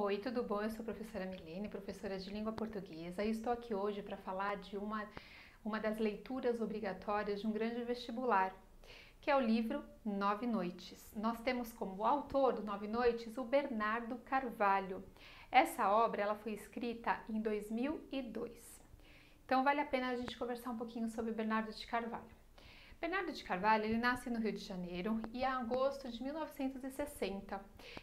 Oi, tudo bom? Eu sou a professora Milene, professora de língua portuguesa, e estou aqui hoje para falar de uma das leituras obrigatórias de um grande vestibular, que é o livro Nove Noites. Nós temos como autor do Nove Noites o Bernardo Carvalho. Essa obra ela foi escrita em 2002. Então vale a pena a gente conversar um pouquinho sobre Bernardo de Carvalho. Bernardo de Carvalho ele nasce no Rio de Janeiro e em agosto de 1960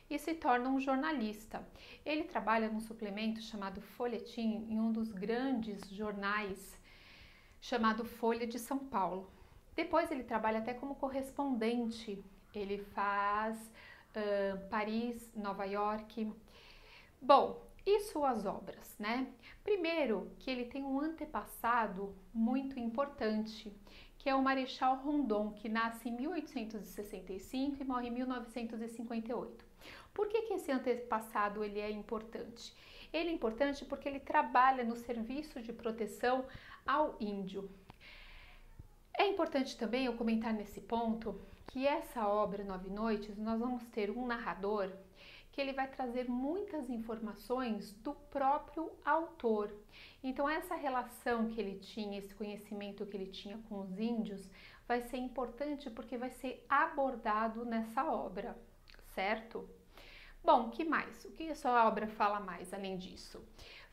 e se torna um jornalista. Ele trabalha num suplemento chamado Folhetim em um dos grandes jornais chamado Folha de São Paulo. Depois ele trabalha até como correspondente. Ele faz Paris, Nova York. Bom, e suas obras, né? Primeiro que ele tem um antepassado muito importante, que é o Marechal Rondon, que nasce em 1865 e morre em 1958. Por que esse antepassado ele é importante? Ele é importante porque ele trabalha no serviço de proteção ao índio. É importante também eu comentar nesse ponto que essa obra Nove Noites, nós vamos ter um narrador que ele vai trazer muitas informações do próprio autor. Então essa relação que ele tinha, esse conhecimento que ele tinha com os índios, vai ser importante porque vai ser abordado nessa obra, certo? Bom, que mais? O que essa obra fala mais além disso?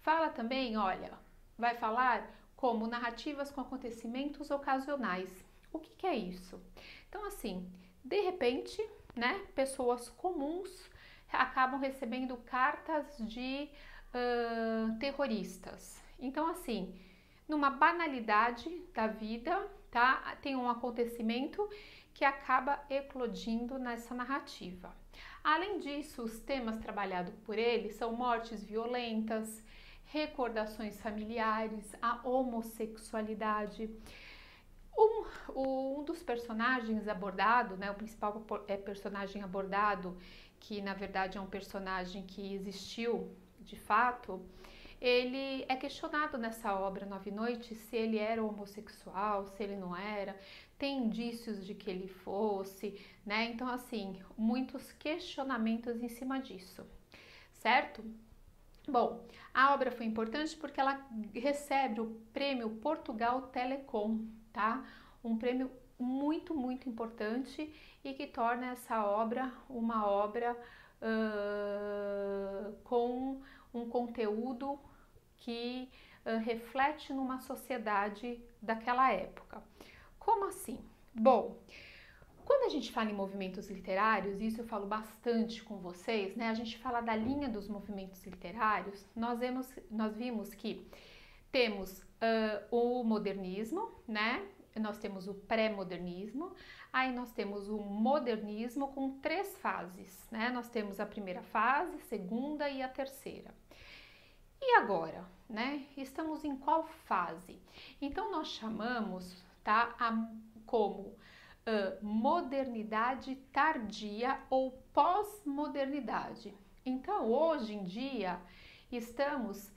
Fala também, olha, vai falar como narrativas com acontecimentos ocasionais. O que é isso? Então assim, de repente, né, pessoas comuns acabam recebendo cartas de terroristas. Então, assim, numa banalidade da vida, tá? Tem um acontecimento que acaba eclodindo nessa narrativa. Além disso, os temas trabalhados por ele são mortes violentas, recordações familiares, a homossexualidade. Um dos personagens abordado, né, o principal personagem abordado, que na verdade é um personagem que existiu de fato, ele é questionado nessa obra Nove Noites se ele era homossexual, se ele não era, tem indícios de que ele fosse, né? Então, assim, muitos questionamentos em cima disso, certo? Bom, a obra foi importante porque ela recebe o prêmio Portugal Telecom, tá? Um prêmio muito importante e que torna essa obra uma obra com um conteúdo que reflete numa sociedade daquela época. Como assim? Bom, quando a gente fala em movimentos literários, isso eu falo bastante com vocês, né? A gente fala da linha dos movimentos literários, nós vimos que temos o modernismo, né? Nós temos o pré-modernismo, aí nós temos o modernismo com três fases, né? Nós temos a primeira fase, segunda e a terceira. E agora, né? Estamos em qual fase? Então nós chamamos, tá, como modernidade tardia ou pós-modernidade. Então hoje em dia estamos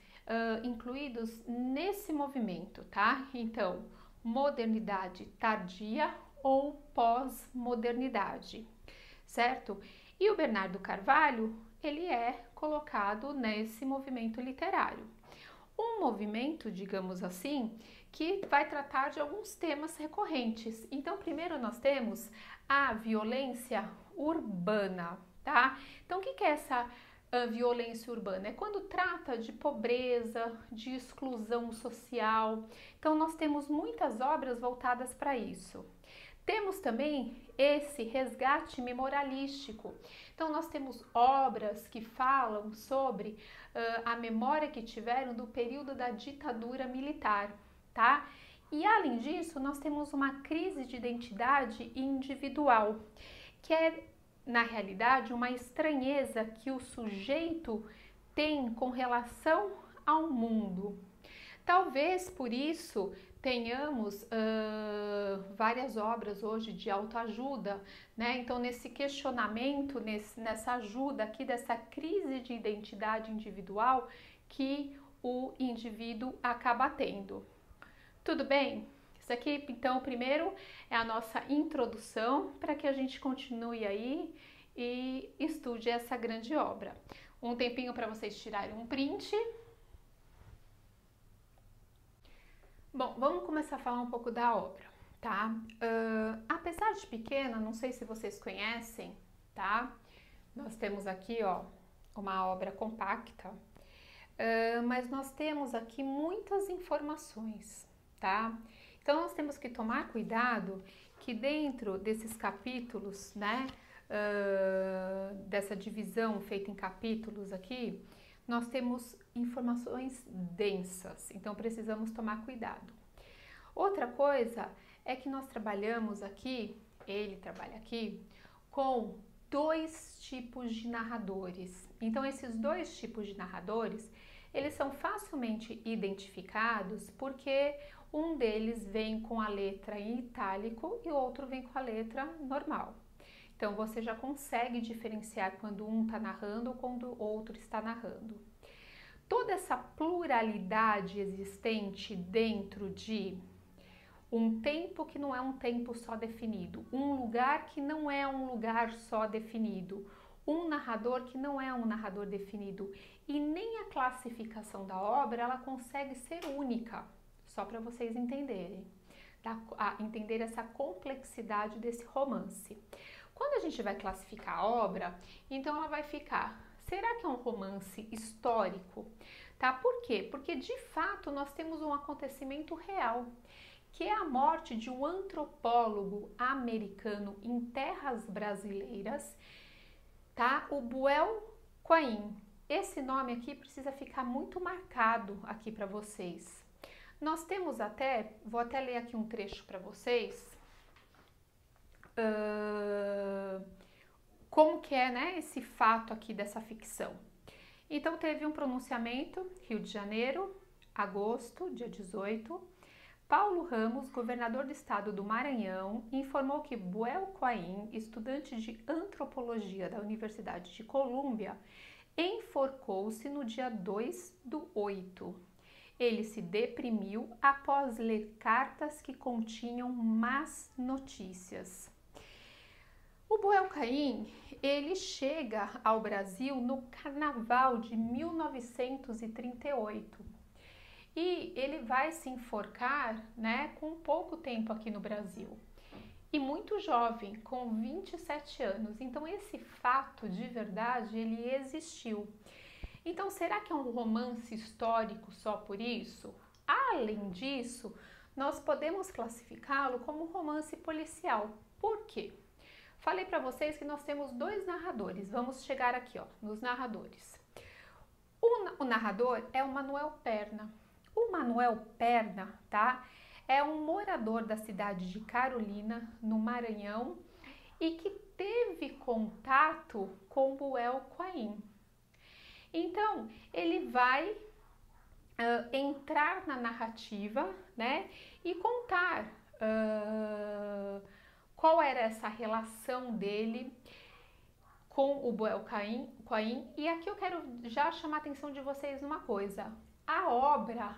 incluídos nesse movimento, tá? Então modernidade tardia ou pós-modernidade, certo? E o Bernardo Carvalho, ele é colocado nesse movimento literário. Um movimento, digamos assim, que vai tratar de alguns temas recorrentes. Então, primeiro nós temos a violência urbana, tá? Então, o que é essa violência urbana? É quando trata de pobreza, de exclusão social. Então, nós temos muitas obras voltadas para isso. Temos também esse resgate memorialístico. Então, nós temos obras que falam sobre a memória que tiveram do período da ditadura militar, tá? E, além disso, nós temos uma crise de identidade individual, que é, na realidade, uma estranheza que o sujeito tem com relação ao mundo. Talvez por isso tenhamos várias obras hoje de autoajuda, né? Então, nesse questionamento, nessa ajuda aqui dessa crise de identidade individual que o indivíduo acaba tendo. Tudo bem? Isso aqui, então, primeiro é a nossa introdução para que a gente continue aí e estude essa grande obra. um tempinho para vocês tirarem um print. Bom, vamos começar a falar um pouco da obra, tá? Apesar de pequena, não sei se vocês conhecem, tá? Nós temos aqui, ó, uma obra compacta, mas nós temos aqui muitas informações, tá? Então, nós temos que tomar cuidado que dentro desses capítulos, né, dessa divisão feita em capítulos aqui, nós temos informações densas, então precisamos tomar cuidado. Outra coisa é que nós trabalhamos aqui, ele trabalha aqui, com dois tipos de narradores. Então, esses dois tipos de narradores, eles são facilmente identificados porque um deles vem com a letra em itálico e o outro vem com a letra normal. Então, você já consegue diferenciar quando um está narrando ou quando o outro está narrando. Toda essa pluralidade existente dentro de um tempo que não é um tempo só definido, um lugar que não é um lugar só definido, um narrador que não é um narrador definido e nem a classificação da obra ela consegue ser única, só para vocês entenderem, entender essa complexidade desse romance. Quando a gente vai classificar a obra, então ela vai ficar, será que é um romance histórico? Tá? Por quê? Porque de fato nós temos um acontecimento real, que é a morte de um antropólogo americano em terras brasileiras, tá? O Buell Quain. Esse nome aqui precisa ficar muito marcado aqui para vocês. Nós temos vou até ler aqui um trecho para vocês, como que é, né, esse fato aqui dessa ficção. Então, teve um pronunciamento, Rio de Janeiro, agosto, dia 18. Paulo Ramos, governador do estado do Maranhão, informou que Buell Quain, estudante de antropologia da Universidade de Colômbia, enforcou-se no dia 2/8. Ele se deprimiu após ler cartas que continham más notícias. O Buell Quain, ele chega ao Brasil no Carnaval de 1938 e ele vai se enforcar, né, com pouco tempo aqui no Brasil e muito jovem, com 27 anos. Então esse fato de verdade ele existiu. Então será que é um romance histórico só por isso? Além disso, nós podemos classificá-lo como um romance policial. Por quê? Falei para vocês que nós temos dois narradores. Vamos chegar aqui, ó, nos narradores. O narrador é o Manuel Perna. O Manuel Perna, tá? É um morador da cidade de Carolina, no Maranhão, e que teve contato com Buell Quain. Então, ele vai entrar na narrativa, né? E contar qual era essa relação dele com o Buell Quain. E aqui eu quero já chamar a atenção de vocês numa coisa. A obra,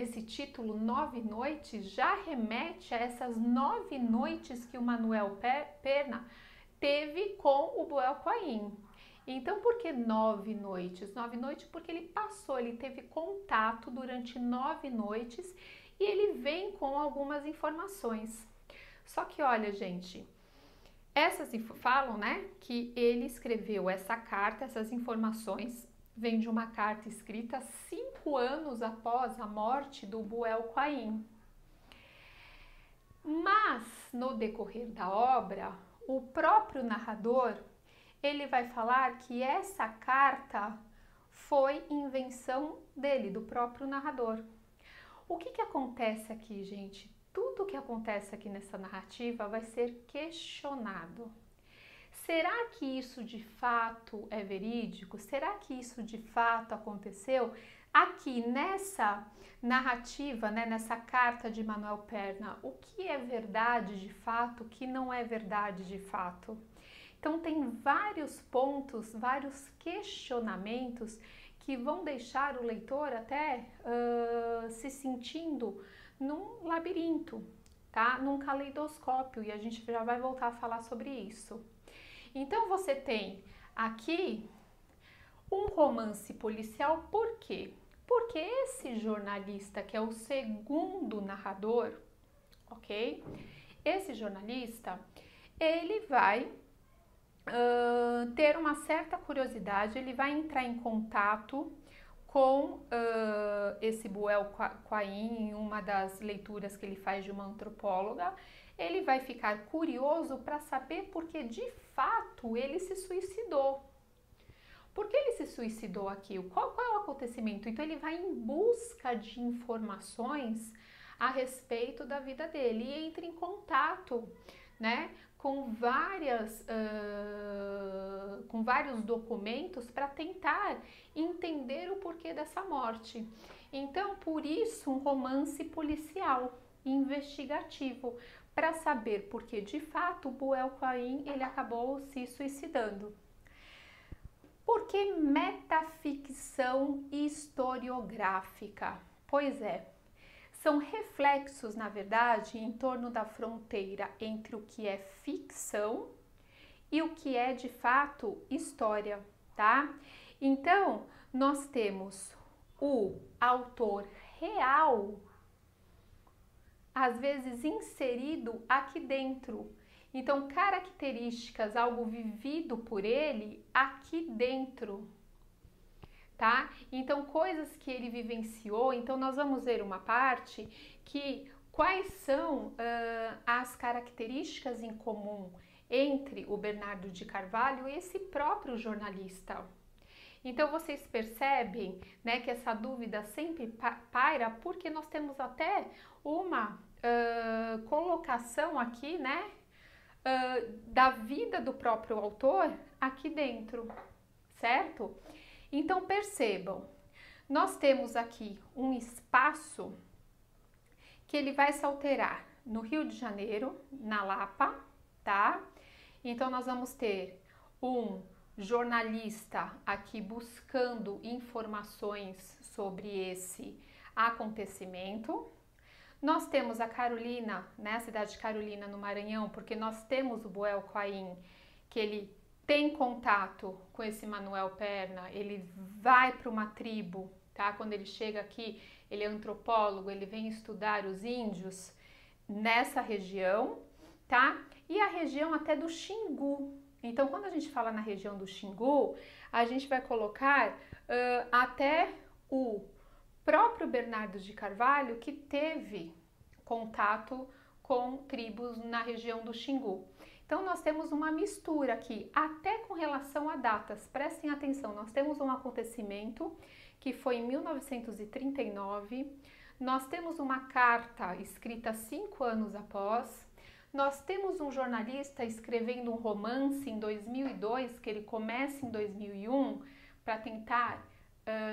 esse título, 9 Noites, já remete a essas 9 noites que o Manuel Perna teve com o Buell Quain. Então, por que 9 noites? 9 noites porque ele teve contato durante 9 noites e ele vem com algumas informações. Só que olha, gente, essas falam, né, que ele escreveu essa carta, essas informações, vem de uma carta escrita 5 anos após a morte do Buell Quain. Mas, no decorrer da obra, o próprio narrador, ele vai falar que essa carta foi invenção dele, do próprio narrador. O que acontece aqui, gente? Tudo que acontece aqui nessa narrativa vai ser questionado. Será que isso de fato é verídico? Será que isso de fato aconteceu? Aqui nessa narrativa, né, nessa carta de Manuel Perna, o que é verdade de fato, o que não é verdade de fato? Então tem vários pontos, vários questionamentos que vão deixar o leitor até se sentindo num labirinto, tá? Num caleidoscópio, e a gente já vai voltar a falar sobre isso. Então você tem aqui Um romance policial, por quê? Porque esse jornalista, que é o segundo narrador, ok? Esse jornalista, ele vai ter uma certa curiosidade, ele vai entrar em contato com esse Buell Quain, em uma das leituras que ele faz de uma antropóloga. Ele vai ficar curioso para saber porque de fato ele se suicidou. Por que ele se suicidou aqui? Qual é o acontecimento? Então ele vai em busca de informações a respeito da vida dele e entra em contato, né, com vários documentos para tentar entender o porquê dessa morte. Então, por isso, um romance policial, investigativo, para saber por que de fato o Buell Quain ele acabou se suicidando. Por que metaficção historiográfica? Pois é, são reflexos, na verdade, em torno da fronteira entre o que é ficção e o que é, de fato, história, tá? Então, nós temos o autor real, às vezes inserido aqui dentro. Então, características, algo vivido por ele aqui dentro, tá? Então, coisas que ele vivenciou. Então, nós vamos ver uma parte que quais são as características em comum entre o Bernardo de Carvalho e esse próprio jornalista. Então, vocês percebem, né, que essa dúvida sempre paira, porque nós temos até uma colocação aqui, né, da vida do próprio autor aqui dentro, certo? Então percebam, nós temos aqui um espaço que ele vai se alterar no Rio de Janeiro, na Lapa, tá? Então nós vamos ter um jornalista aqui buscando informações sobre esse acontecimento. Nós temos a Carolina, né, a cidade de Carolina, no Maranhão, porque nós temos o Buell Quain, que ele tem contato com esse Manuel Perna, ele vai para uma tribo, tá? Quando ele chega aqui, ele é antropólogo, ele vem estudar os índios nessa região, tá? E a região até do Xingu. Então, quando a gente fala na região do Xingu, a gente vai colocar até o próprio Bernardo de Carvalho, que teve contato com tribos na região do Xingu. Então, nós temos uma mistura aqui, até com relação a datas. Prestem atenção, nós temos um acontecimento que foi em 1939, nós temos uma carta escrita 5 anos após, nós temos um jornalista escrevendo um romance em 2002, que ele começa em 2001, para tentar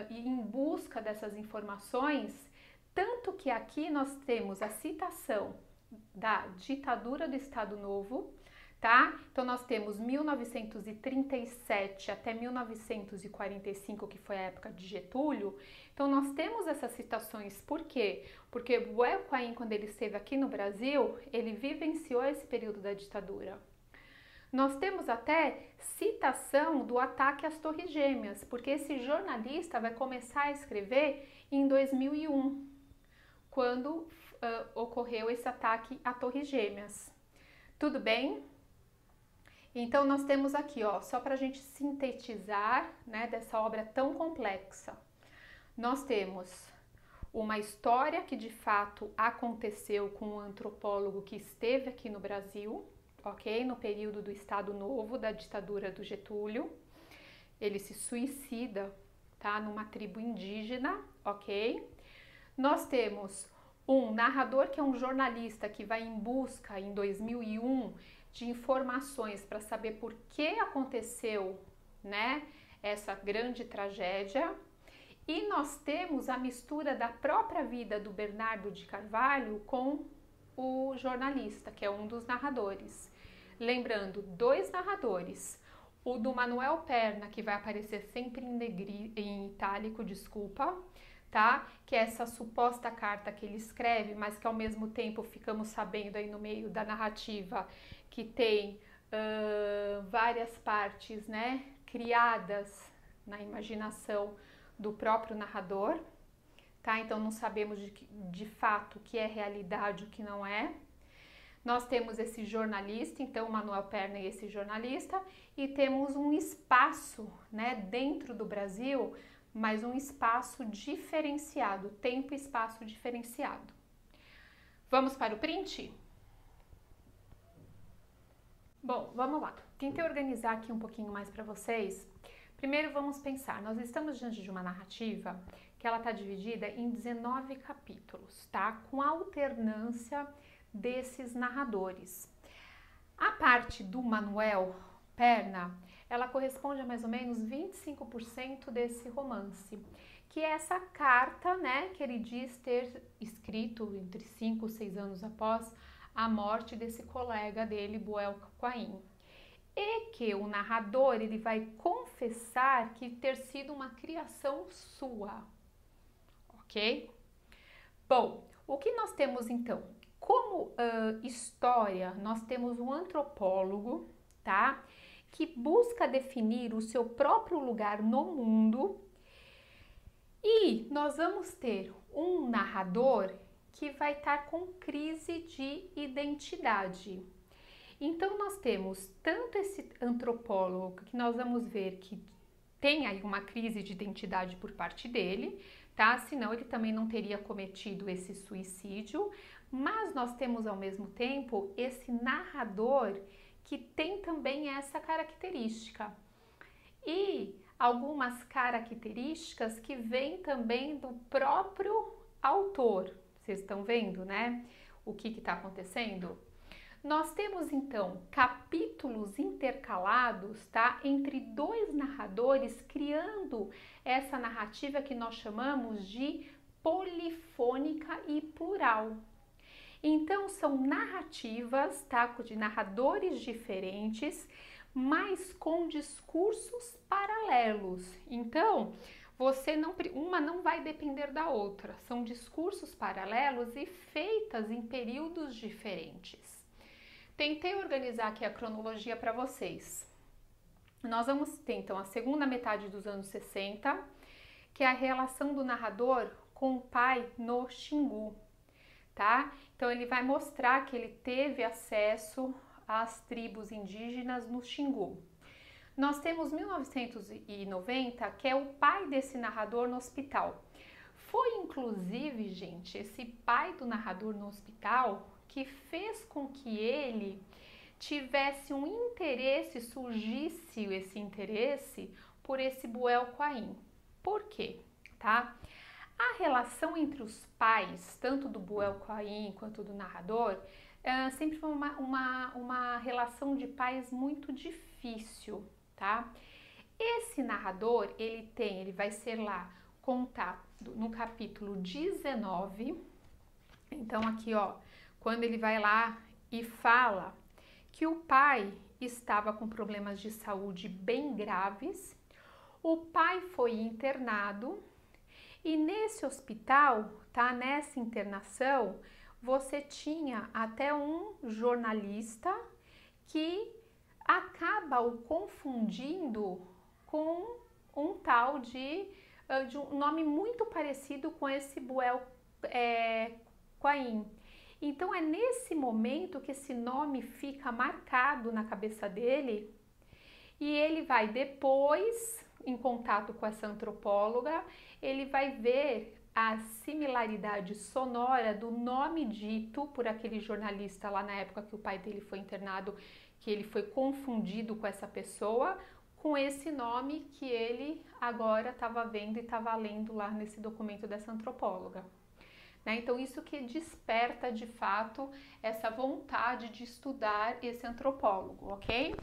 ir em busca dessas informações, tanto que aqui nós temos a citação da ditadura do Estado Novo, tá? Então nós temos 1937 até 1945, que foi a época de Getúlio. Então nós temos essas citações, por quê? Porque Buell Quain, quando ele esteve aqui no Brasil, ele vivenciou esse período da ditadura. Nós temos até citação do ataque às Torres Gêmeas, porque esse jornalista vai começar a escrever em 2001, quando ocorreu esse ataque à Torres Gêmeas. Tudo bem? Então, nós temos aqui, ó, só para a gente sintetizar, né, dessa obra tão complexa. Nós temos uma história que de fato aconteceu com um antropólogo que esteve aqui no Brasil, ok? No período do Estado Novo, da ditadura do Getúlio. Ele se suicida, tá? Numa tribo indígena, ok? Nós temos um narrador que é um jornalista que vai em busca, em 2001, de informações para saber por que aconteceu, né, essa grande tragédia. E nós temos a mistura da própria vida do Bernardo de Carvalho com o jornalista, que é um dos narradores. Lembrando, 2 narradores. O do Manuel Perna, que vai aparecer sempre em itálico, desculpa, tá? Que é essa suposta carta que ele escreve, mas que ao mesmo tempo ficamos sabendo aí no meio da narrativa que tem várias partes, né, criadas na imaginação do próprio narrador, tá? Então não sabemos de fato o que é realidade e o que não é. Nós temos esse jornalista, então Manuel Perna e esse jornalista, e temos um espaço, né, dentro do Brasil, mas um espaço diferenciado, tempo e espaço diferenciado. Vamos para o print? Bom, vamos lá. Tentei organizar aqui um pouquinho mais para vocês. Primeiro vamos pensar, nós estamos diante de uma narrativa que ela está dividida em 19 capítulos, tá? Com alternância desses narradores. A parte do Manuel Perna, ela corresponde a mais ou menos 25% desse romance, que é essa carta, né, que ele diz ter escrito entre 5 e 6 anos após a morte desse colega dele, Buell Quain. E que o narrador, ele vai confessar que ter sido uma criação sua, ok? Bom, o que nós temos então? Como história, nós temos um antropólogo, tá? Que busca definir o seu próprio lugar no mundo, e nós vamos ter um narrador que vai estar com crise de identidade. Então nós temos tanto esse antropólogo que nós vamos ver que tem aí uma crise de identidade por parte dele, tá? Senão ele também não teria cometido esse suicídio, mas nós temos ao mesmo tempo esse narrador que tem também essa característica. E algumas características que vêm também do próprio autor. Vocês estão vendo, né? O que está acontecendo? Nós temos então capítulos intercalados, tá? Entre dois narradores, criando essa narrativa que nós chamamos de polifônica e plural. Então são narrativas, tá? De narradores diferentes, mas com discursos paralelos. Então, uma não vai depender da outra. São discursos paralelos e feitas em períodos diferentes. Tentei organizar aqui a cronologia para vocês. Nós vamos ter então a segunda metade dos anos 60, que é a relação do narrador com o pai no Xingu, tá? Então ele vai mostrar que ele teve acesso às tribos indígenas no Xingu. Nós temos 1990, que é o pai desse narrador no hospital. Foi inclusive, gente, esse pai do narrador no hospital que fez com que ele tivesse um interesse, surgisse esse interesse por esse Buell Quain. Por quê? Tá? A relação entre os pais, tanto do Buell Quain quanto do narrador, sempre foi uma relação de pais muito difícil, tá? Esse narrador, ele vai ser lá contado no capítulo 19. Então aqui, ó, quando ele vai lá e fala que o pai estava com problemas de saúde bem graves, o pai foi internado e nesse hospital, tá, nessa internação, você tinha até um jornalista que acaba o confundindo com um tal de um nome muito parecido com esse Buell Quain. Então é nesse momento que esse nome fica marcado na cabeça dele e ele vai depois, em contato com essa antropóloga, ele vai ver a similaridade sonora do nome dito por aquele jornalista lá na época que o pai dele foi internado, que ele foi confundido com essa pessoa, com esse nome que ele agora estava vendo e estava lendo lá nesse documento dessa antropóloga. Então isso que desperta de fato essa vontade de estudar esse antropólogo, ok?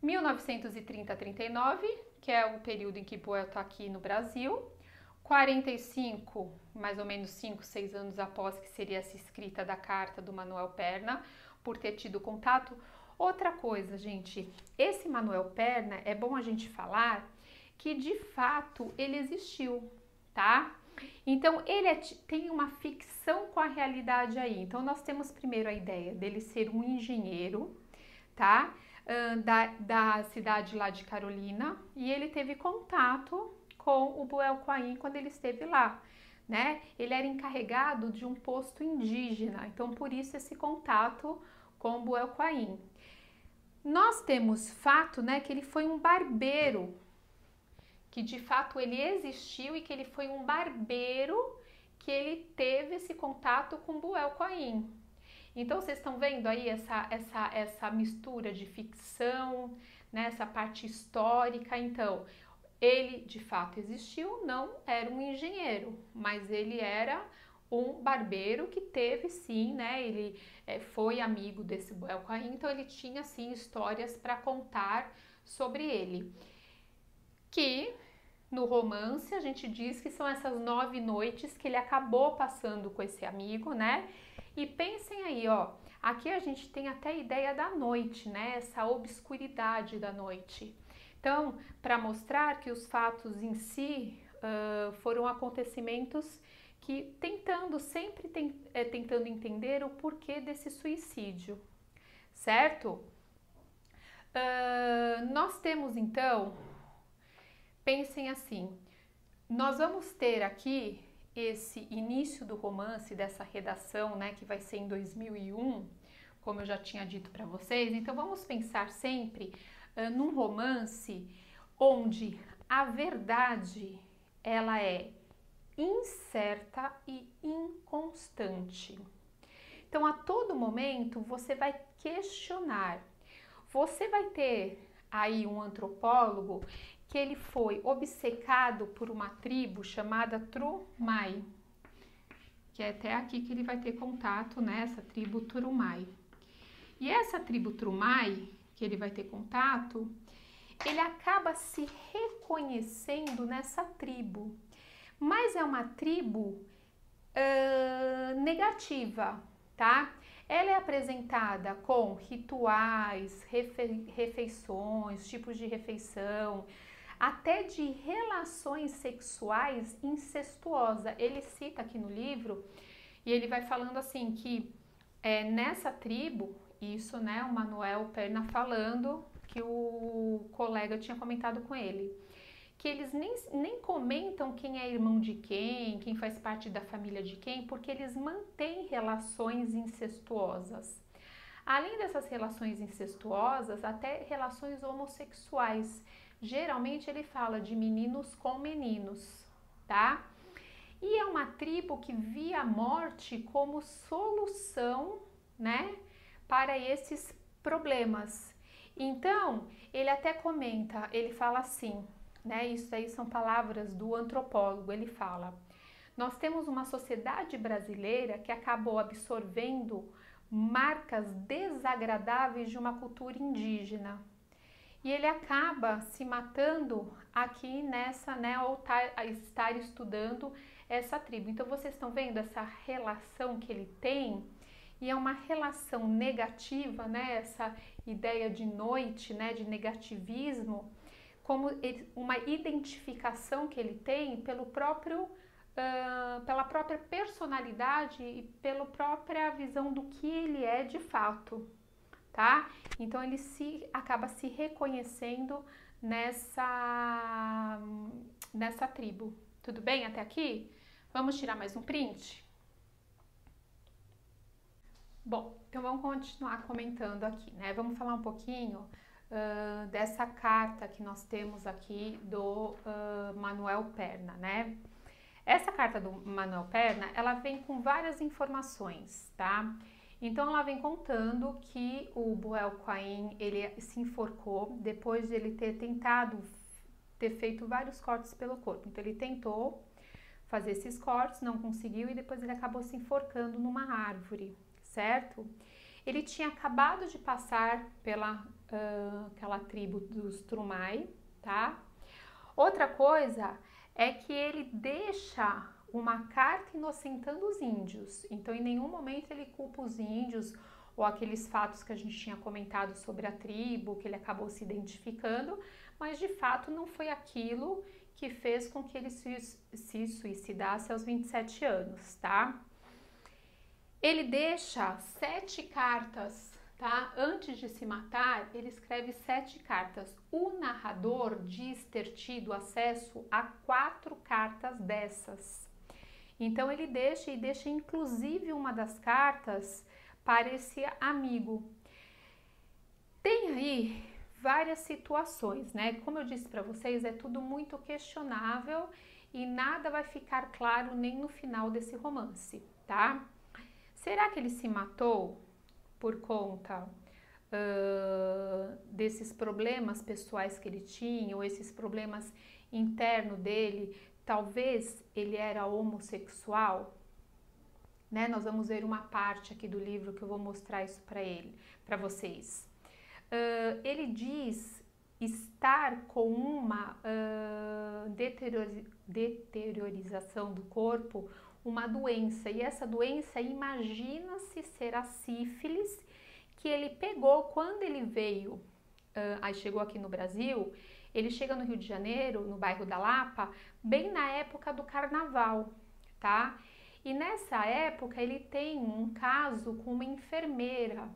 1930 a 39, que é o período em que Buell está aqui no Brasil. 45, mais ou menos 5, 6 anos após que seria essa escrita da carta do Manuel Perna, por ter tido contato. Outra coisa, gente, esse Manuel Perna, é bom a gente falar que de fato ele existiu, tá? Então ele tem uma ficção com a realidade aí. Então nós temos primeiro a ideia dele ser um engenheiro, tá? da cidade lá de Carolina, e ele teve contato com o Buell Quain quando ele esteve lá, né? Ele era encarregado de um posto indígena, então por isso esse contato com o Buell Quain. Nós temos fato, né, que ele foi um barbeiro, que de fato ele existiu e que ele foi um barbeiro que ele teve esse contato com Buell Quain. Então vocês estão vendo aí essa mistura de ficção, né, essa parte histórica. Então ele de fato existiu, não era um engenheiro, mas ele era um barbeiro que teve sim, né, ele foi amigo desse Buell Quain, então ele tinha sim histórias para contar sobre ele. Que no romance a gente diz que são essas 9 noites que ele acabou passando com esse amigo, né? E pensem aí, ó, aqui a gente tem até a ideia da noite, né? Essa obscuridade da noite. Então, para mostrar que os fatos em si foram acontecimentos que sempre tentando entender o porquê desse suicídio, certo? Nós temos então, pensem assim, nós vamos ter aqui esse início do romance, dessa redação, né, que vai ser em 2001, como eu já tinha dito para vocês. Então vamos pensar sempre num romance onde a verdade ela é incerta e inconstante. Então a todo momento você vai questionar. Você vai ter aí um antropólogo que ele foi obcecado por uma tribo chamada Turumai, que é até aqui que ele vai ter contato, né, essa tribo Turumai. E essa tribo Turumai, que ele vai ter contato, ele acaba se reconhecendo nessa tribo, mas é uma tribo negativa, tá? Ela é apresentada com rituais, refeições, tipos de refeição, até de relações sexuais incestuosas. Ele cita aqui no livro e ele vai falando assim que nessa tribo, isso, né, o Manuel Perna falando, que o colega tinha comentado com ele, que eles nem comentam quem é irmão de quem faz parte da família de quem, porque eles mantêm relações incestuosas. Além dessas relações incestuosas, até relações homossexuais. Geralmente ele fala de meninos com meninos, tá? E é uma tribo que via a morte como solução, né, para esses problemas. Então, ele até comenta, ele fala assim, né, isso aí são palavras do antropólogo, ele fala: nós temos uma sociedade brasileira que acabou absorvendo marcas desagradáveis de uma cultura indígena. E ele acaba se matando aqui nessa, né, ao estar estudando essa tribo. Então vocês estão vendo essa relação que ele tem, e é uma relação negativa, né, essa ideia de noite, né, de negativismo, como uma identificação que ele tem pela própria personalidade e pela própria visão do que ele é de fato. Tá? Então ele acaba se reconhecendo nessa tribo. Tudo bem até aqui? Vamos tirar mais um print? Bom, então vamos continuar comentando aqui, né? Vamos falar um pouquinho dessa carta que nós temos aqui do Manuel Perna, né? Essa carta do Manuel Perna, ela vem com várias informações, tá? Então ela vem contando que o Buell Quain, ele se enforcou depois de ele ter feito vários cortes pelo corpo. Então ele tentou fazer esses cortes, não conseguiu e depois ele acabou se enforcando numa árvore, certo? Ele tinha acabado de passar pela aquela tribo dos Turumai, tá? Outra coisa é que ele deixa uma carta inocentando os índios. Então, em nenhum momento ele culpa os índios ou aqueles fatos que a gente tinha comentado sobre a tribo, que ele acabou se identificando, mas de fato não foi aquilo que fez com que ele se suicidasse aos 27 anos, tá? Ele deixa 7 cartas tá? Antes de se matar, ele escreve 7 cartas. O narrador diz ter tido acesso a 4 cartas dessas. Então ele deixa inclusive uma das cartas para esse amigo. Tem aí várias situações, né? Como eu disse para vocês, é tudo muito questionável e nada vai ficar claro nem no final desse romance, tá? Será que ele se matou por conta desses problemas pessoais que ele tinha, ou esses problemas internos dele? Talvez ele era homossexual, né? Nós vamos ver uma parte aqui do livro que eu vou mostrar isso para vocês. Ele diz estar com uma deteriorização do corpo, uma doença, e essa doença, imagina-se ser a sífilis, que ele pegou quando ele veio, aí chegou aqui no Brasil. Ele chega no Rio de Janeiro, no bairro da Lapa, bem na época do carnaval, tá? E nessa época ele tem um caso com uma enfermeira.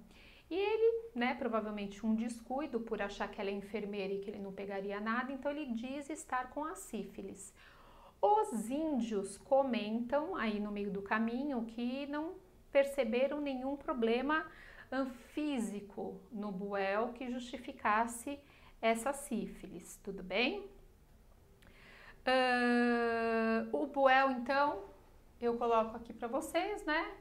E ele, né, provavelmente um descuido por achar que ela é enfermeira e que ele não pegaria nada, então ele diz estar com a sífilis. Os índios comentam aí no meio do caminho que não perceberam nenhum problema físico no Buell que justificasse essa sífilis, tudo bem? O Buell, então, eu coloco aqui para vocês, né?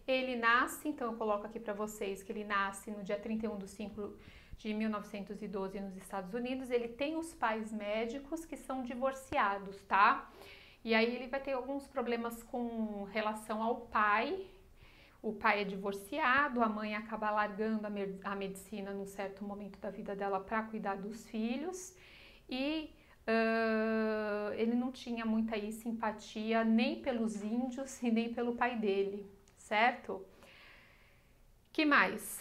Ele nasce, então eu coloco aqui para vocês que ele nasce no dia 31/5 de 1912 nos Estados Unidos. Ele tem os pais médicos que são divorciados, tá? E aí ele vai ter alguns problemas com relação ao pai. O pai é divorciado, a mãe acaba largando a medicina num certo momento da vida dela para cuidar dos filhos. E ele não tinha muita aí simpatia nem pelos índios e nem pelo pai dele, certo? Que mais?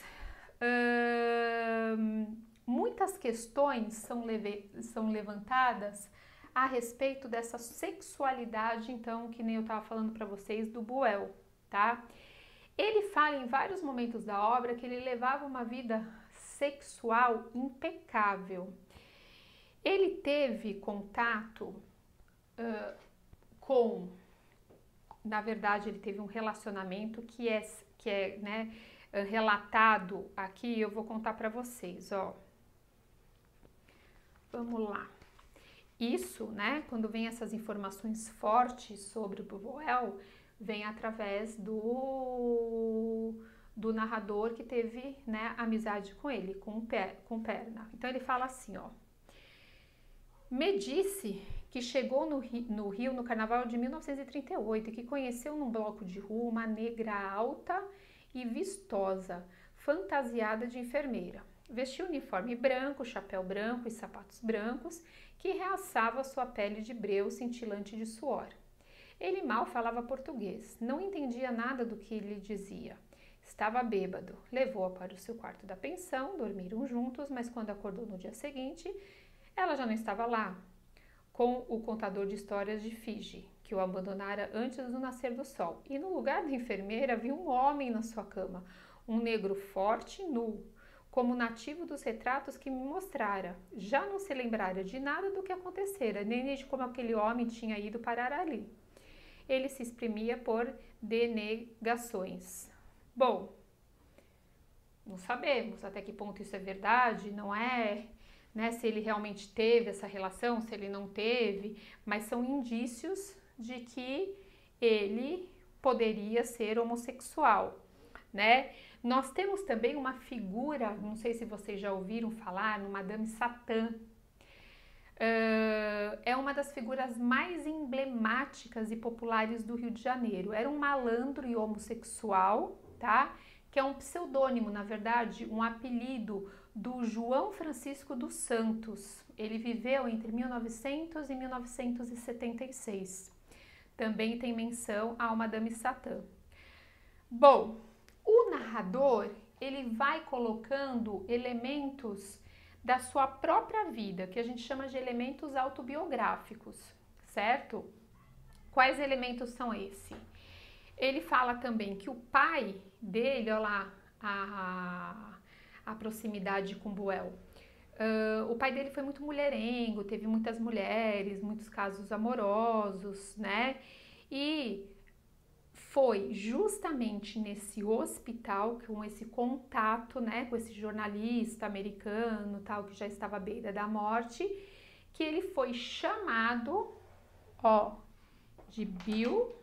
Muitas questões são levantadas a respeito dessa sexualidade, então, que nem eu estava falando para vocês, do Buell, tá? Ele fala em vários momentos da obra que ele levava uma vida sexual impecável. Ele teve contato na verdade, ele teve um relacionamento que é né, relatado aqui, eu vou contar para vocês, ó. Vamos lá. Isso, né, quando vem essas informações fortes sobre o Buell, vem através do narrador que teve, né, amizade com ele, com Perna. Então ele fala assim, ó. Me disse que chegou no Rio no carnaval de 1938 e que conheceu num bloco de rua uma negra alta e vistosa, fantasiada de enfermeira. Vestia uniforme branco, chapéu branco e sapatos brancos que realçava sua pele de breu cintilante de suor. Ele mal falava português, não entendia nada do que lhe dizia. Estava bêbado, levou-a para o seu quarto da pensão, dormiram juntos, mas quando acordou no dia seguinte, ela já não estava lá, com o contador de histórias de Fiji, que o abandonara antes do nascer do sol. E no lugar da enfermeira viu um homem na sua cama, um negro forte e nu, como nativo dos retratos que me mostrara. Já não se lembrara de nada do que acontecera, nem de como aquele homem tinha ido parar ali. Ele se exprimia por denegações. Bom, não sabemos até que ponto isso é verdade, não é, né? Se ele realmente teve essa relação, se ele não teve, mas são indícios de que ele poderia ser homossexual, né? Nós temos também uma figura, não sei se vocês já ouviram falar, no Madame Satã. É uma das figuras mais emblemáticas e populares do Rio de Janeiro. Era um malandro e homossexual, tá? Que é um pseudônimo, na verdade, um apelido do João Francisco dos Santos. Ele viveu entre 1900 e 1976. Também tem menção ao Madame Satã. Bom, o narrador, ele vai colocando elementos da sua própria vida, que a gente chama de elementos autobiográficos, certo? Quais elementos são esses? Ele fala também que o pai dele, olha lá, a proximidade com Buell. O pai dele foi muito mulherengo, teve muitas mulheres, muitos casos amorosos, né? E foi justamente nesse hospital, com esse contato, né, com esse jornalista americano, tal, que já estava à beira da morte, que ele foi chamado, ó, de Bill.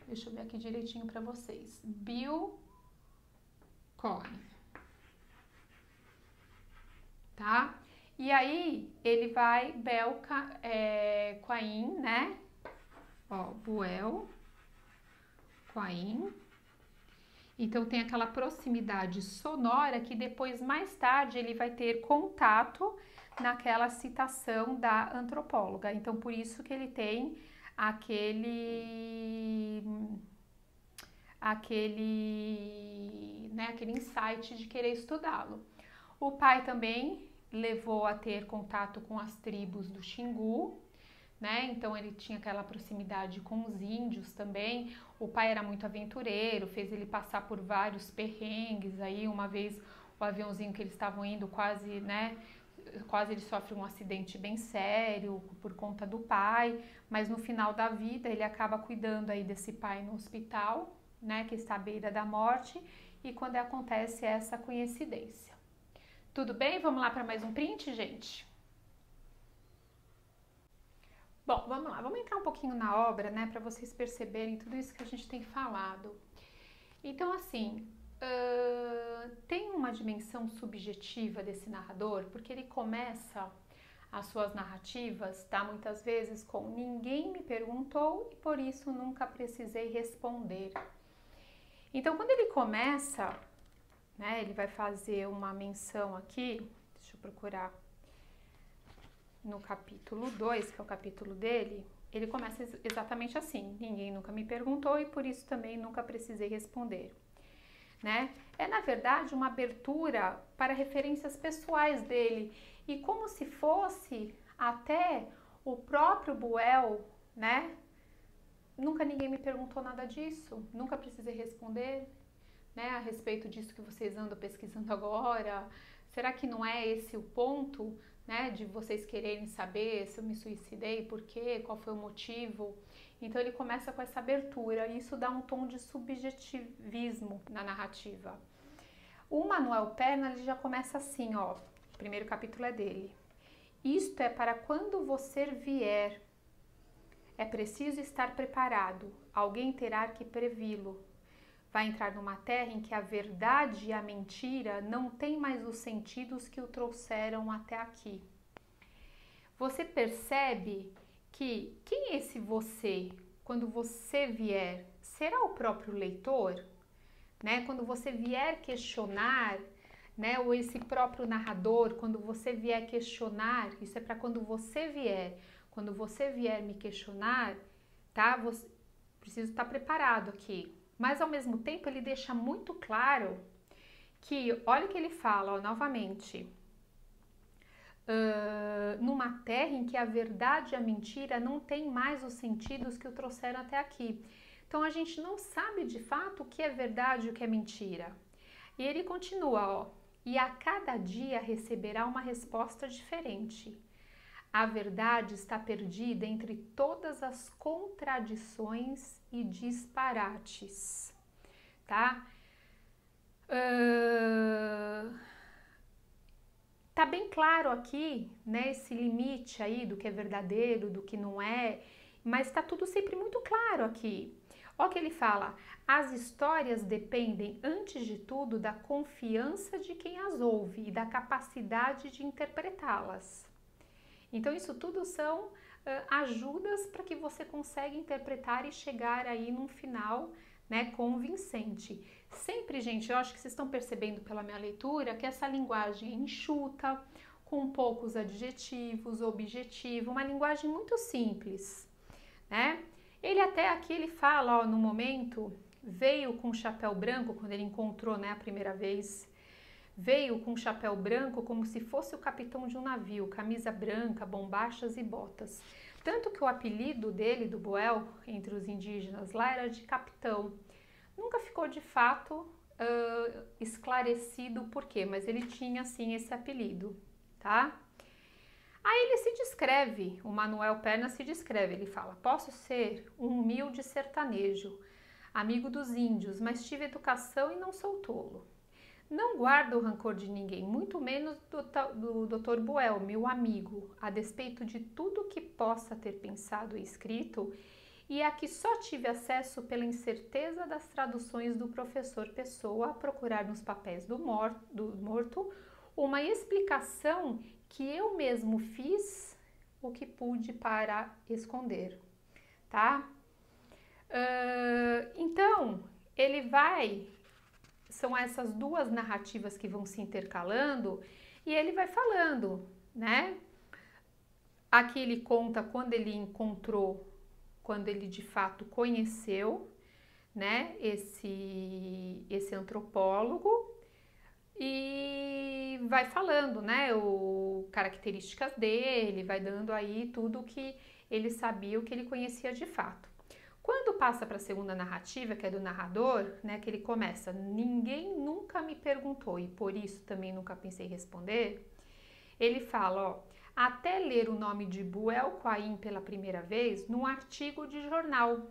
Deixa eu ver aqui direitinho para vocês. Bill Cohen. Tá? E aí ele vai Cohen, né? Ó, Buell Cohen. Então tem aquela proximidade sonora que depois, mais tarde, ele vai ter contato naquela citação da antropóloga. Então por isso que ele tem aquele insight de querer estudá-lo. O pai também levou a ter contato com as tribos do Xingu, né? Então ele tinha aquela proximidade com os índios também. O pai era muito aventureiro, fez ele passar por vários perrengues. Aí uma vez o aviãozinho que eles estavam indo quase ele sofre um acidente bem sério por conta do pai, mas no final da vida ele acaba cuidando aí desse pai no hospital, né, que está à beira da morte, e quando acontece essa coincidência. Tudo bem? Vamos lá para mais um print, gente? Bom, vamos lá, vamos entrar um pouquinho na obra, né, para vocês perceberem tudo isso que a gente tem falado. Então, assim, tem uma dimensão subjetiva desse narrador, porque ele começa as suas narrativas, tá, muitas vezes com ninguém me perguntou e por isso nunca precisei responder. Então, quando ele começa, né, ele vai fazer uma menção aqui, deixa eu procurar, no capítulo 2, que é o capítulo dele, ele começa exatamente assim: ninguém nunca me perguntou e por isso também nunca precisei responder, né? É, na verdade, uma abertura para referências pessoais dele e como se fosse até o próprio Buell, né? Nunca ninguém me perguntou nada disso, nunca precisei responder, né, a respeito disso que vocês andam pesquisando agora. Será que não é esse o ponto, né, de vocês quererem saber se eu me suicidei, por quê, qual foi o motivo? Então ele começa com essa abertura e isso dá um tom de subjetivismo na narrativa. O Manuel Perna, ele já começa assim, ó, o primeiro capítulo é dele. Isto é para quando você vier. É preciso estar preparado, alguém terá que previ-lo. Vai entrar numa terra em que a verdade e a mentira não têm mais os sentidos que o trouxeram até aqui. Você percebe que quem é esse você quando você vier? Será o próprio leitor? Né? Quando você vier questionar, né? Ou esse próprio narrador, quando você vier questionar, isso é para quando você vier. Quando você vier me questionar, tá? Preciso estar preparado aqui. Mas, ao mesmo tempo, ele deixa muito claro que, olha o que ele fala, ó, novamente. Numa terra em que a verdade e a mentira não têm mais os sentidos que o trouxeram até aqui. Então, a gente não sabe, de fato, o que é verdade e o que é mentira. E ele continua, ó. E a cada dia receberá uma resposta diferente. A verdade está perdida entre todas as contradições e disparates, tá? Tá bem claro aqui, né, esse limite aí do que é verdadeiro, do que não é, mas tá tudo sempre muito claro aqui. Olha o que ele fala: as histórias dependem, antes de tudo, da confiança de quem as ouve e da capacidade de interpretá-las. Então, isso tudo são ajudas para que você consiga interpretar e chegar aí num final, né, convincente. Sempre, gente, eu acho que vocês estão percebendo pela minha leitura que essa linguagem é enxuta, com poucos adjetivos, objetivo, uma linguagem muito simples, né? Ele até aqui, ele fala, ó, no momento, veio com chapéu branco, quando ele encontrou, né, a primeira vez. Veio com chapéu branco como se fosse o capitão de um navio, camisa branca, bombachas e botas. Tanto que o apelido dele, do Buell, entre os indígenas lá, era de capitão. Nunca ficou de fato esclarecido o porquê, mas ele tinha sim esse apelido, tá? Aí ele se descreve, o Manuel Pernas se descreve, ele fala: posso ser um humilde sertanejo, amigo dos índios, mas tive educação e não sou tolo. Não guardo o rancor de ninguém, muito menos do Dr. Buell, meu amigo, a despeito de tudo que possa ter pensado e escrito, e a que só tive acesso pela incerteza das traduções do professor Pessoa a procurar nos papéis do morto uma explicação que eu mesmo fiz o que pude para esconder, tá? Então, ele vai... São essas duas narrativas que vão se intercalando e ele vai falando, né? Aqui ele conta quando ele encontrou, quando ele de fato conheceu, né, esse antropólogo, e vai falando, né, características dele, vai dando aí tudo que ele sabia, o que ele conhecia de fato. Quando passa para a segunda narrativa, que é do narrador, né, que ele começa: ninguém nunca me perguntou e por isso também nunca pensei em responder, ele fala, ó: até ler o nome de Buell Quain pela primeira vez num artigo de jornal,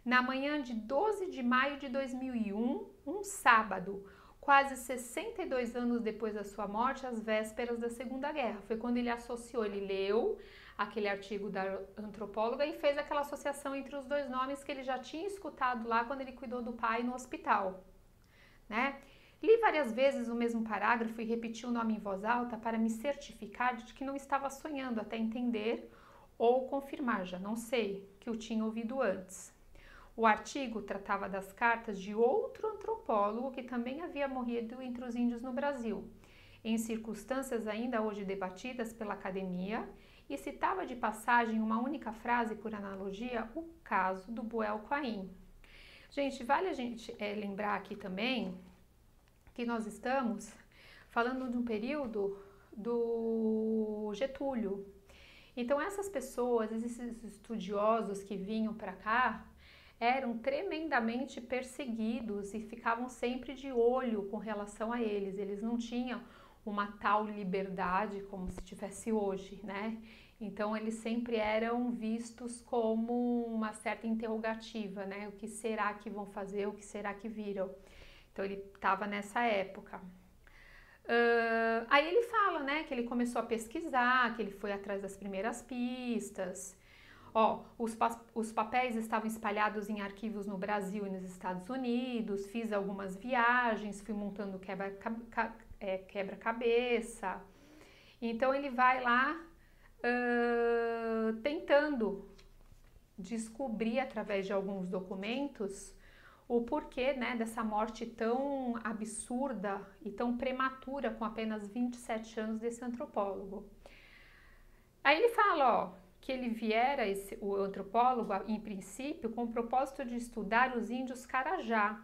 na manhã de 12 de maio de 2001, um sábado, quase 62 anos depois da sua morte, às vésperas da Segunda Guerra. Foi quando ele associou, ele leu aquele artigo da antropóloga e fez aquela associação entre os dois nomes que ele já tinha escutado lá quando ele cuidou do pai no hospital, né? Li várias vezes o mesmo parágrafo e repeti o nome em voz alta para me certificar de que não estava sonhando, até entender ou confirmar, já não sei, que o tinha ouvido antes. O artigo tratava das cartas de outro antropólogo que também havia morrido entre os índios no Brasil, em circunstâncias ainda hoje debatidas pela academia, e citava de passagem uma única frase, por analogia, o caso do Buell Quain. Gente, vale a gente lembrar aqui também que nós estamos falando de um período do Getúlio. Então essas pessoas, esses estudiosos que vinham para cá, eram tremendamente perseguidos e ficavam sempre de olho com relação a eles. Eles não tinham uma tal liberdade como se tivesse hoje, né? Então eles sempre eram vistos como uma certa interrogativa, né? O que será que vão fazer? O que será que viram? Então ele estava nessa época. Aí ele fala, né, que ele começou a pesquisar, que ele foi atrás das primeiras pistas. Ó, os papéis estavam espalhados em arquivos no Brasil e nos Estados Unidos. Fiz algumas viagens, fui montando quebra-cabeça. Então ele vai lá tentando descobrir através de alguns documentos o porquê, né, dessa morte tão absurda e tão prematura com apenas 27 anos desse antropólogo. Aí ele fala, ó, que ele viera, o antropólogo, em princípio, com o propósito de estudar os índios Carajá,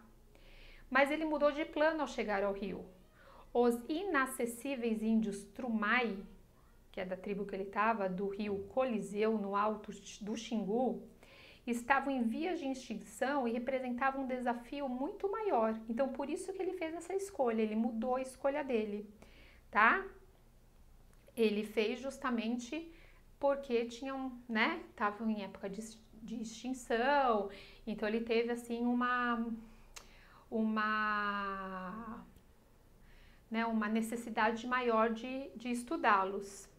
mas ele mudou de plano ao chegar ao Rio. Os inacessíveis índios Trumai, que é da tribo que ele estava, do rio Coliseu, no alto do Xingu, estavam em vias de extinção e representavam um desafio muito maior. Então, por isso que ele fez essa escolha, ele mudou a escolha dele, tá? Ele fez justamente porque tinham, né, estavam em época de extinção, então ele teve assim uma necessidade maior de estudá-los.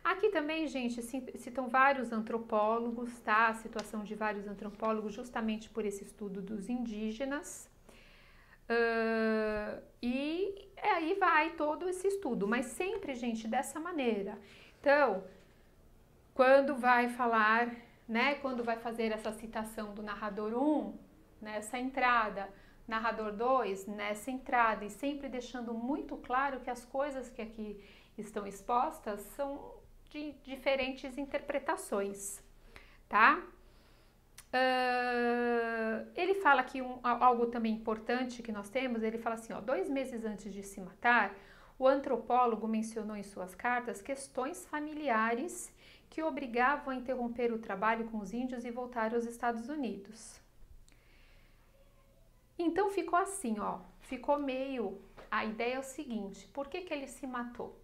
Aqui também, gente, citam vários antropólogos, tá? A situação de vários antropólogos justamente por esse estudo dos indígenas. E aí vai todo esse estudo, mas sempre, gente, dessa maneira. Então, quando vai falar, né, quando vai fazer essa citação do narrador 1, nessa entrada, narrador 2, nessa entrada, e sempre deixando muito claro que as coisas que aqui estão expostas são de diferentes interpretações, tá? Ele fala que algo também importante que nós temos, ele fala assim, ó, 2 meses antes de se matar, o antropólogo mencionou em suas cartas questões familiares que o obrigavam a interromper o trabalho com os índios e voltar aos Estados Unidos. Então ficou assim, ó, ficou meio... A ideia é o seguinte, por que que ele se matou?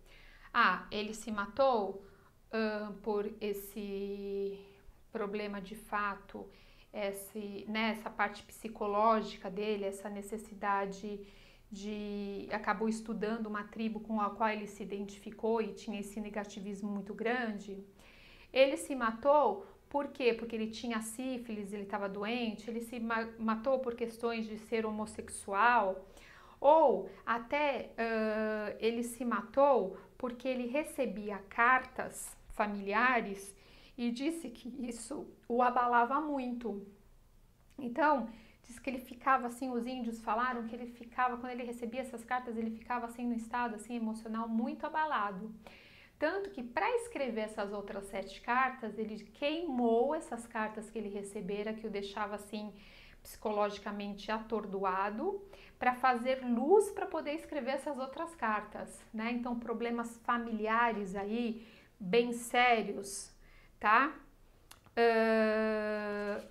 Ah, ele se matou por esse problema de fato, essa parte psicológica dele, essa necessidade de... Acabou estudando uma tribo com a qual ele se identificou e tinha esse negativismo muito grande. Ele se matou por quê? Porque ele tinha sífilis, ele estava doente, ele se matou por questões de ser homossexual, ou até ele se matou porque ele recebia cartas familiares e disse que isso o abalava muito. Então, diz que ele ficava assim, os índios falaram que ele ficava, quando ele recebia essas cartas, ele ficava assim no estado assim emocional muito abalado. Tanto que para escrever essas outras 7 cartas, ele queimou essas cartas que ele recebera, que o deixava assim psicologicamente atordoado, para fazer luz para poder escrever essas outras cartas, né? Então, problemas familiares aí, bem sérios, tá?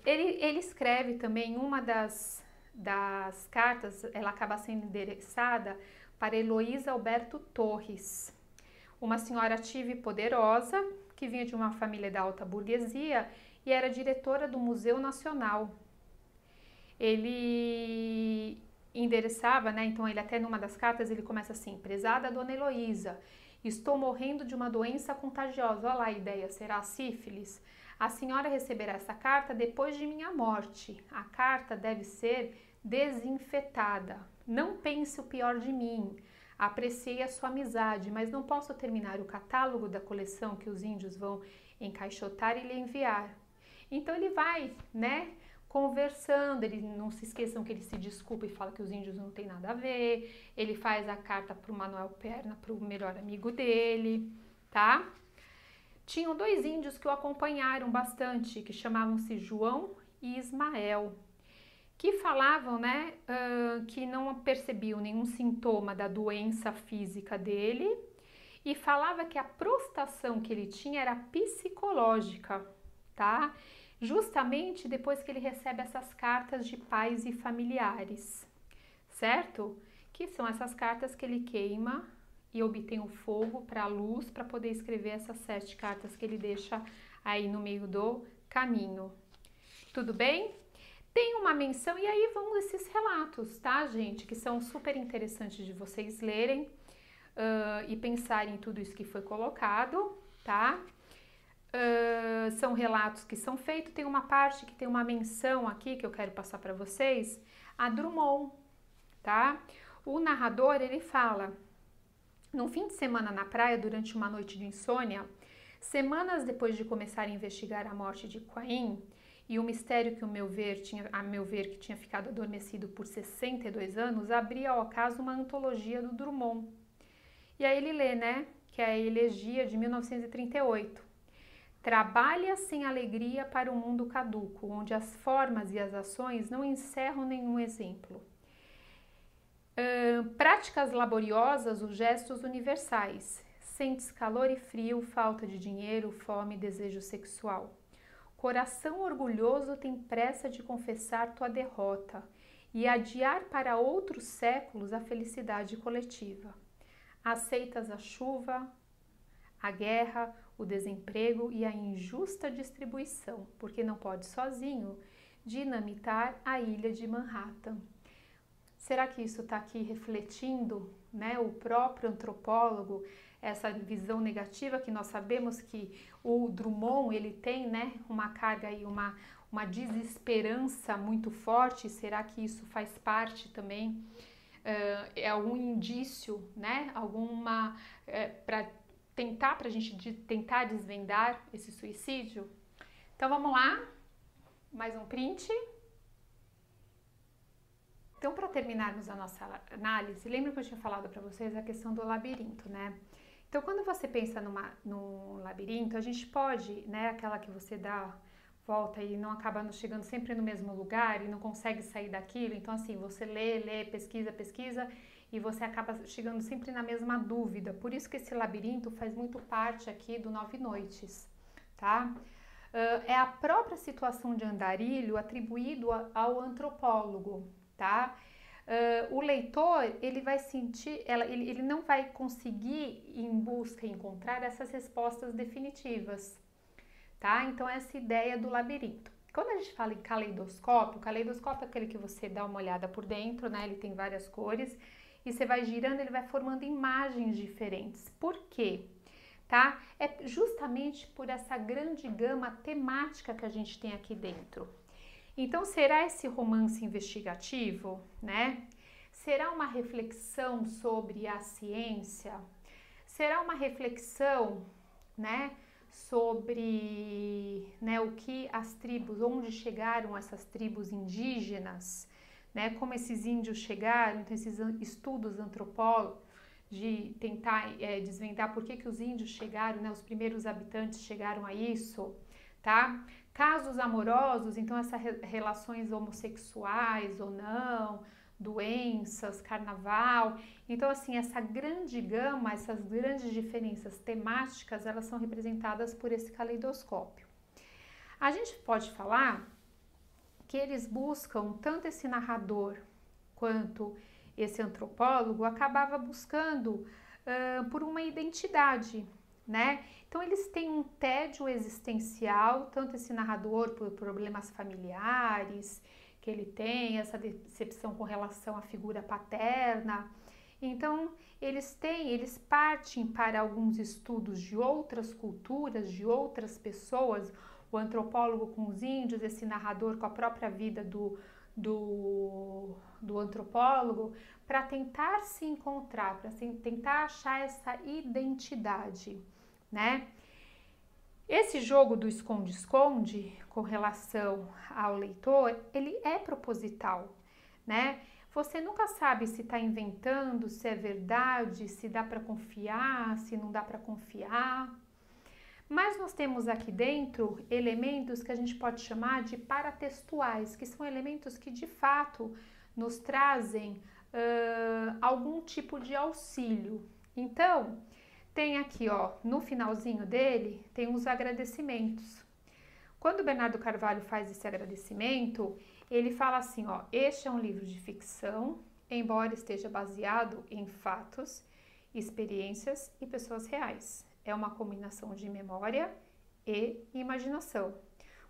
Ele escreve também uma das cartas, ela acaba sendo endereçada para Heloísa Alberto Torres, uma senhora ativa e poderosa que vinha de uma família da alta burguesia e era diretora do Museu Nacional. Ele endereçava, né? Então ele até numa das cartas ele começa assim: prezada Dona Heloísa, estou morrendo de uma doença contagiosa. Olha lá a ideia, será a sífilis? A senhora receberá essa carta depois de minha morte. A carta deve ser desinfetada. Não pense o pior de mim. Apreciei a sua amizade, mas não posso terminar o catálogo da coleção que os índios vão encaixotar e lhe enviar. Então ele vai, né, conversando, ele não se esqueçam que ele se desculpa e fala que os índios não tem nada a ver, ele faz a carta para o Manuel Perna, para o melhor amigo dele, tá? Tinham 2 índios que o acompanharam bastante, que chamavam-se João e Ismael, que falavam, né, que não percebiam nenhum sintoma da doença física dele e falava que a prostração que ele tinha era psicológica, tá? Justamente depois que ele recebe essas cartas de pais e familiares, certo? Que são essas cartas que ele queima e obtém o fogo para a luz para poder escrever essas 7 cartas que ele deixa aí no meio do caminho. Tudo bem? Tem uma menção, e aí vão esses relatos, tá, gente? Que são super interessantes de vocês lerem e pensarem em tudo isso que foi colocado, tá? São relatos que são feitos. Tem uma parte que tem uma menção aqui que eu quero passar para vocês, a Drummond, tá? O narrador, ele fala: num fim de semana na praia, durante uma noite de insônia, semanas depois de começar a investigar a morte de Quain, e o mistério que, a meu ver, que tinha ficado adormecido por 62 anos, abria ao acaso uma antologia do Drummond. E aí ele lê, né, que é a Elegia de 1938. Trabalha sem alegria para o mundo caduco, onde as formas e as ações não encerram nenhum exemplo. Práticas laboriosas, os gestos universais. Sentes calor e frio, falta de dinheiro, fome e desejo sexual. Coração orgulhoso tem pressa de confessar tua derrota e adiar para outros séculos a felicidade coletiva. Aceitas a chuva, a guerra, o desemprego e a injusta distribuição, porque não pode sozinho dinamitar a ilha de Manhattan. Será que isso está aqui refletindo, né, o próprio antropólogo, essa visão negativa que nós sabemos que o Drummond ele tem, né, uma carga e uma desesperança muito forte? Será que isso faz parte também? É algum indício, né, para a gente tentar desvendar esse suicídio? Então vamos lá, mais um print. Então, para terminarmos a nossa análise, lembra que eu tinha falado para vocês a questão do labirinto, né? Então, quando você pensa num labirinto, a gente pode, né, aquela que você dá volta e não acaba chegando sempre no mesmo lugar e não consegue sair daquilo. Então, assim, você lê, pesquisa e você acaba chegando sempre na mesma dúvida. Por isso que esse labirinto faz muito parte aqui do 9 Noites, tá? É a própria situação de andarilho atribuído ao antropólogo, tá? O leitor, ele vai sentir, ele não vai conseguir ir em busca encontrar essas respostas definitivas, tá? Então, essa ideia do labirinto. Quando a gente fala em caleidoscópio, o caleidoscópio é aquele que você dá uma olhada por dentro, né? Ele tem várias cores e você vai girando, ele vai formando imagens diferentes. Por quê? Tá? É justamente por essa grande gama temática que a gente tem aqui dentro. Então, será esse romance investigativo, né? Será uma reflexão sobre a ciência? Será uma reflexão, né, sobre, né, o que as tribos, onde chegaram essas tribos indígenas, né, como esses índios chegaram, então esses estudos antropólogos de tentar desvendar por que os índios chegaram, né, os primeiros habitantes chegaram a isso, tá? Casos amorosos, então essas relações homossexuais ou não, doenças, carnaval. Então, assim, essa grande gama, essas grandes diferenças temáticas, elas são representadas por esse caleidoscópio. A gente pode falar que eles buscam, tanto esse narrador quanto esse antropólogo, acabava buscando por uma identidade, né? Então, eles têm um tédio existencial, tanto esse narrador por problemas familiares que ele tem, essa decepção com relação à figura paterna. Então, eles partem para alguns estudos de outras culturas, de outras pessoas, o antropólogo com os índios, esse narrador com a própria vida do antropólogo, para tentar se encontrar, para tentar achar essa identidade, né? Esse jogo do esconde-esconde com relação ao leitor, ele é proposital, né? Você nunca sabe se está inventando, se é verdade, se dá para confiar, se não dá para confiar. Mas nós temos aqui dentro elementos que a gente pode chamar de paratextuais, que são elementos que de fato nos trazem algum tipo de auxílio. Então, tem aqui, ó, no finalzinho dele, tem os agradecimentos. Quando o Bernardo Carvalho faz esse agradecimento, ele fala assim, ó, este é um livro de ficção, embora esteja baseado em fatos, experiências e pessoas reais. É uma combinação de memória e imaginação.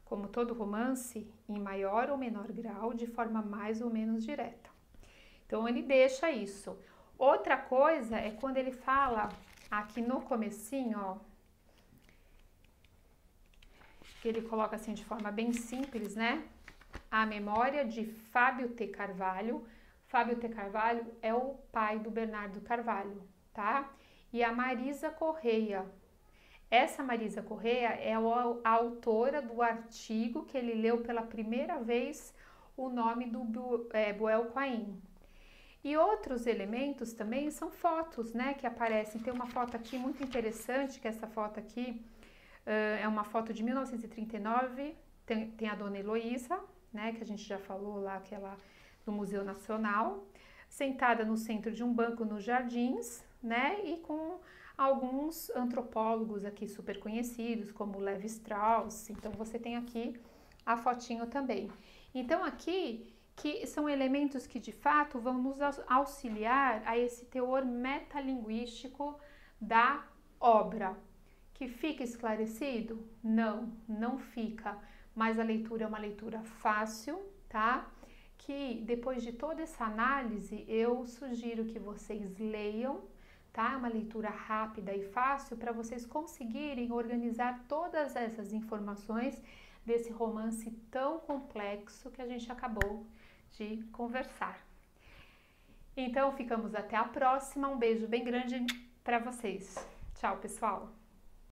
Como todo romance, em maior ou menor grau, de forma mais ou menos direta. Então, ele deixa isso. Outra coisa é quando ele fala aqui no comecinho, ó, que ele coloca assim de forma bem simples, né? A memória de Fábio T. Carvalho. Fábio T. Carvalho é o pai do Bernardo Carvalho, tá? E a Marisa Correia. Essa Marisa Correia é a autora do artigo que ele leu pela primeira vez o nome do Buell Quain. E outros elementos também são fotos, né, que aparecem. Tem uma foto aqui muito interessante, que essa foto aqui é uma foto de 1939, tem a Dona Heloísa, né, que a gente já falou lá, aquela do Museu Nacional, sentada no centro de um banco nos Jardins, né, e com alguns antropólogos aqui super conhecidos, como Levi Strauss. Então, você tem aqui a fotinho também. Então, aqui que são elementos que de fato vão nos auxiliar a esse teor metalinguístico da obra. Que fica esclarecido? Não, não fica, mas a leitura é uma leitura fácil, tá? Que depois de toda essa análise, eu sugiro que vocês leiam, tá? É uma leitura rápida e fácil para vocês conseguirem organizar todas essas informações desse romance tão complexo que a gente acabou de conversar. Então, ficamos até a próxima. Um beijo bem grande para vocês. Tchau, pessoal!